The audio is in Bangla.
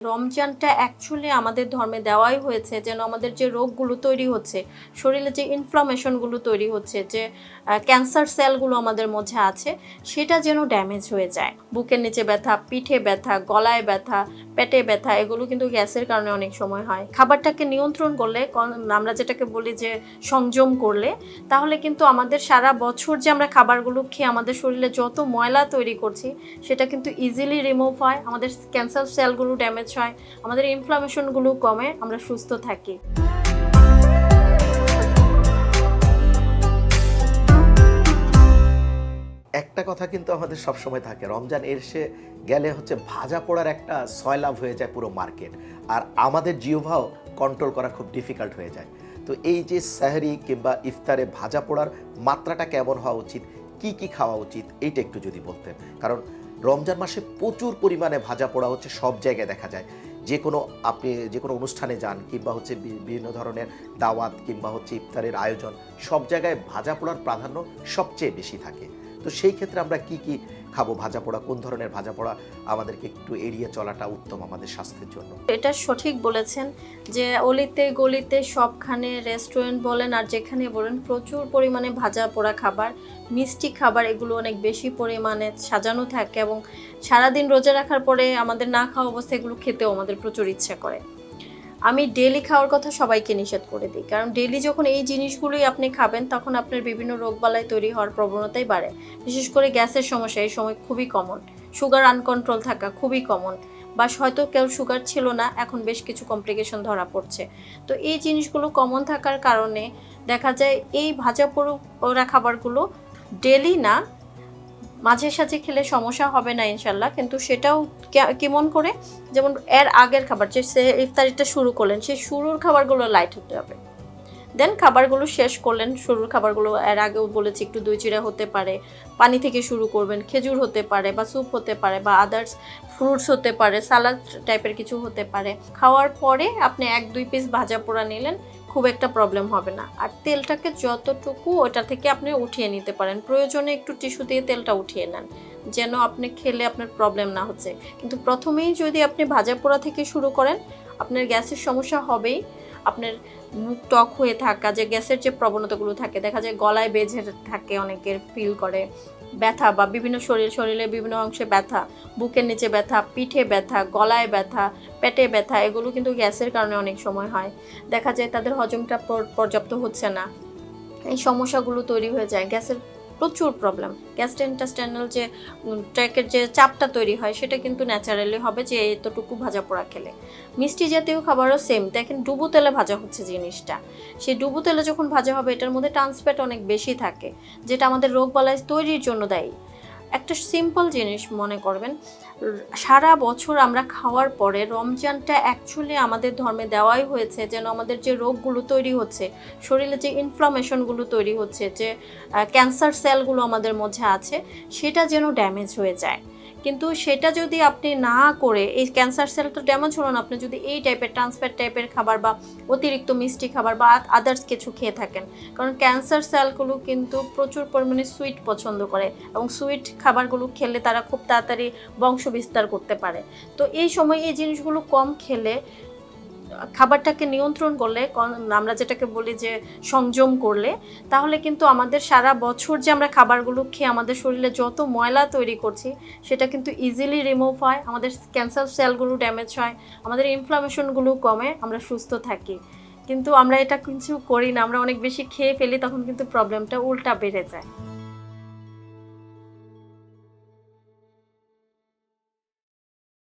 রমজানটা অ্যাকচুয়ালি আমাদের ধর্মে দেওয়াই হয়েছে যেন আমাদের যে রোগগুলো তৈরি হচ্ছে, শরীরে যে ইনফ্লামেশনগুলো তৈরি হচ্ছে, যে ক্যান্সার সেলগুলো আমাদের মধ্যে আছে, সেটা যেন ড্যামেজ হয়ে যায়। বুকের নিচে ব্যথা, পিঠে ব্যথা, গলায় ব্যথা, পেটে ব্যথা, এগুলো কিন্তু গ্যাসের কারণে অনেক সময় হয়। খাবারটাকে নিয়ন্ত্রণ করলে, আমরা যেটাকে বলি যে সংযম করলে, তাহলে কিন্তু আমাদের সারা বছর যে আমরা খাবারগুলো খেয়ে আমাদের শরীরে যত ময়লা তৈরি করছি সেটা কিন্তু ইজিলি রিমুভ হয়, আমাদের ক্যান্সার সেলগুলো ড্যামেজ হয়, আমাদের ইনফ্লামেশনগুলো কমে, আমরা সুস্থ থাকি। একটা কথা কিন্তু আমাদের সবসময় থাকে, রমজান এসে গেলে হচ্ছে ভাজা পোড়ার একটা সয়লাভ হয়ে যায় পুরো মার্কেট, আর আমাদের জিহ্বাও কন্ট্রোল করা খুব ডিফিকাল্ট হয়ে যায়। তো এই যে সেহরি কিংবা ইফতারে ভাজা পোড়ার মাত্রাটা কেমন হওয়া উচিত, কি কি খাওয়া উচিত, এইটা একটু যদি বলতেন। কারণ রমজান মাসে প্রচুর পরিমাণে ভাজা পোড়া হচ্ছে, সব জায়গায় দেখা যায়। আপনি যে কোনো অনুষ্ঠানে যান কিংবা হচ্ছে বিভিন্ন ধরনের দাওয়াত কিংবা হচ্ছে ইফতারের আয়োজন, সব জায়গায় ভাজা পোড়ার প্রাধান্য সবচেয়ে বেশি থাকে। তো সেই ক্ষেত্রে আমরা কি কি খাবো, ভাজা পোড়া, কোন ধরনের ভাজা পোড়া আমাদেরকে একটু এড়িয়ে চলাটা উত্তম আমাদের স্বাস্থ্যের জন্য? এটা সঠিক বলেছেন যে অলিতে গলিতে সবখানে, রেস্টুরেন্ট বলেন আর যেখানে বলেন, প্রচুর পরিমাণে ভাজা পোড়া খাবার, মিষ্টি খাবার, এগুলো অনেক বেশি পরিমাণে সাজানো থাকে এবং সারাদিন রোজা রাখার পরে আমাদের না খাওয়া অবস্থায় এগুলো খেতেও আমাদের প্রচুর ইচ্ছা করে। আমি ডেলি খাওয়ার কথা সবাইকে নিষেধ করে দিই, কারণ ডেলি যখন এই জিনিসগুলোই আপনি খাবেন তখন আপনার বিভিন্ন রোগবালাই তৈরি হওয়ার প্রবণতাই বাড়ে। বিশেষ করে গ্যাসের সমস্যা এই সময় খুবই কমন, সুগার আনকন্ট্রোল থাকা খুবই কমন, বা হয়তো কেউ সুগার ছিল না, এখন বেশ কিছু কমপ্লিকেশন ধরা পড়ছে। তো এই জিনিসগুলো কমন থাকার কারণে দেখা যায় এই ভাজা পোড়া খাবারগুলো ডেলি না, মাঝে সাঝে খেলে সমস্যা হবে না ইনশাল্লাহ, কিন্তু সেটাও কেমন করে, যেমন এর আগের খাবার যে ইফতারিটা শুরু করলেন, সেই শুরুর খাবারগুলো লাইট হতে হবে। দেন খাবারগুলো শেষ করলেন, শুরুর খাবারগুলো এর আগেও বলেছি একটু দই চিড়া হতে পারে, পানি থেকে শুরু করবেন, খেজুর হতে পারে বা স্যুপ হতে পারে বা আদার্স ফ্রুটস হতে পারে, সালাদ টাইপের কিছু হতে পারে। খাওয়ার পরে আপনি 1-2 পিস ভাজা পোড়া নিলেন, খুব একটা প্রবলেম হবে না। আর তেলটাকে যতটুকু ওটা থেকে আপনি উঠিয়ে নিতে পারেন, প্রয়োজনে একটু টিস্যু দিয়ে তেলটা উঠিয়ে নেন, যেন আপনি খেলে আপনার প্রবলেম না হচ্ছে। কিন্তু প্রথমেই যদি আপনি ভাজা পোড়া থেকে শুরু করেন, আপনার গ্যাসের সমস্যা হবেই। আপনার মুখ টক হয়ে থাকা, যে গ্যাসের যে প্রবণতাগুলো থাকে, দেখা যায় গলায় বেঁধে থাকে, অনেকের ফিল করে ব্যথা, বা বিভিন্ন শরীরের বিভিন্ন অংশে ব্যথা, বুকের নিচে ব্যথা, পিঠে ব্যথা, গলায় ব্যথা, পেটে ব্যথা, এগুলো কিন্তু গ্যাসের কারণে অনেক সময় হয়। দেখা যায় তাদের হজমটা পর্যাপ্ত হচ্ছে না, এই সমস্যাগুলো তৈরি হয়ে যায়। গ্যাসের প্রচুর প্রবলেম, গ্যাস্ট্রোইন্টেস্টাইনাল যে ট্র্যাকের যে চাপটা তৈরি হয় সেটা কিন্তু ন্যাচারালি হবে যে এতটুকু ভাজা পোড়া খেলে। মিষ্টি জাতীয় খাবারও সেম, দেখেন ডুবো তেলে ভাজা হচ্ছে জিনিসটা, সেই ডুবো তেলে যখন ভাজা হবে এটার মধ্যে ট্রান্সফ্যাট অনেক বেশি থাকে, যেটা আমাদের রোগবালাই তৈরির জন্য দায়ী। একটা সিম্পল জিনিস মনে করবেন, সারা বছর আমরা খাওয়ার পরে রমজানটা অ্যাকচুয়ালি আমাদের ধর্মে দেওয়াই হয়েছে যেন আমাদের যে রোগগুলো তৈরি হচ্ছে, শরীরে যে ইনফ্লামেশনগুলো তৈরি হচ্ছে, যে ক্যান্সার সেলগুলো আমাদের মধ্যে আছে, সেটা যেন ড্যামেজ হয়ে যায়। কিন্তু সেটা যদি আপনি না করে, এই ক্যান্সার সেল তো ড্যামেজ হলো না, আপনি যদি এই টাইপের ট্রান্সফ্যাট টাইপের খাবার বা অতিরিক্ত মিষ্টি খাবার বা আদার্স কিছু খেয়ে থাকেন, কারণ ক্যান্সার সেলগুলো কিন্তু প্রচুর পরিমাণে সুইট পছন্দ করে এবং সুইট খাবারগুলো খেলে তারা খুব তাড়াতাড়ি বংশ বিস্তার করতে পারে। তো এই সময় এই জিনিসগুলো কম খেলে, খাবারটাকে নিয়ন্ত্রণ করলে, আমরা যেটাকে বলি যে সংযম করলে, তাহলে কিন্তু আমাদের সারা বছর যে আমরা খাবারগুলো খেয়ে আমাদের শরীরে যত ময়লা তৈরি করছি সেটা কিন্তু ইজিলি রিমুভ হয়, আমাদের ক্যান্সার সেলগুলো ড্যামেজ হয়, আমাদের ইনফ্লামেশনগুলো কমে, আমরা সুস্থ থাকি। কিন্তু আমরা এটা কিছু করি না, আমরা অনেক বেশি খেয়ে ফেলি, তখন কিন্তু প্রবলেমটা উল্টা বেড়ে যায়।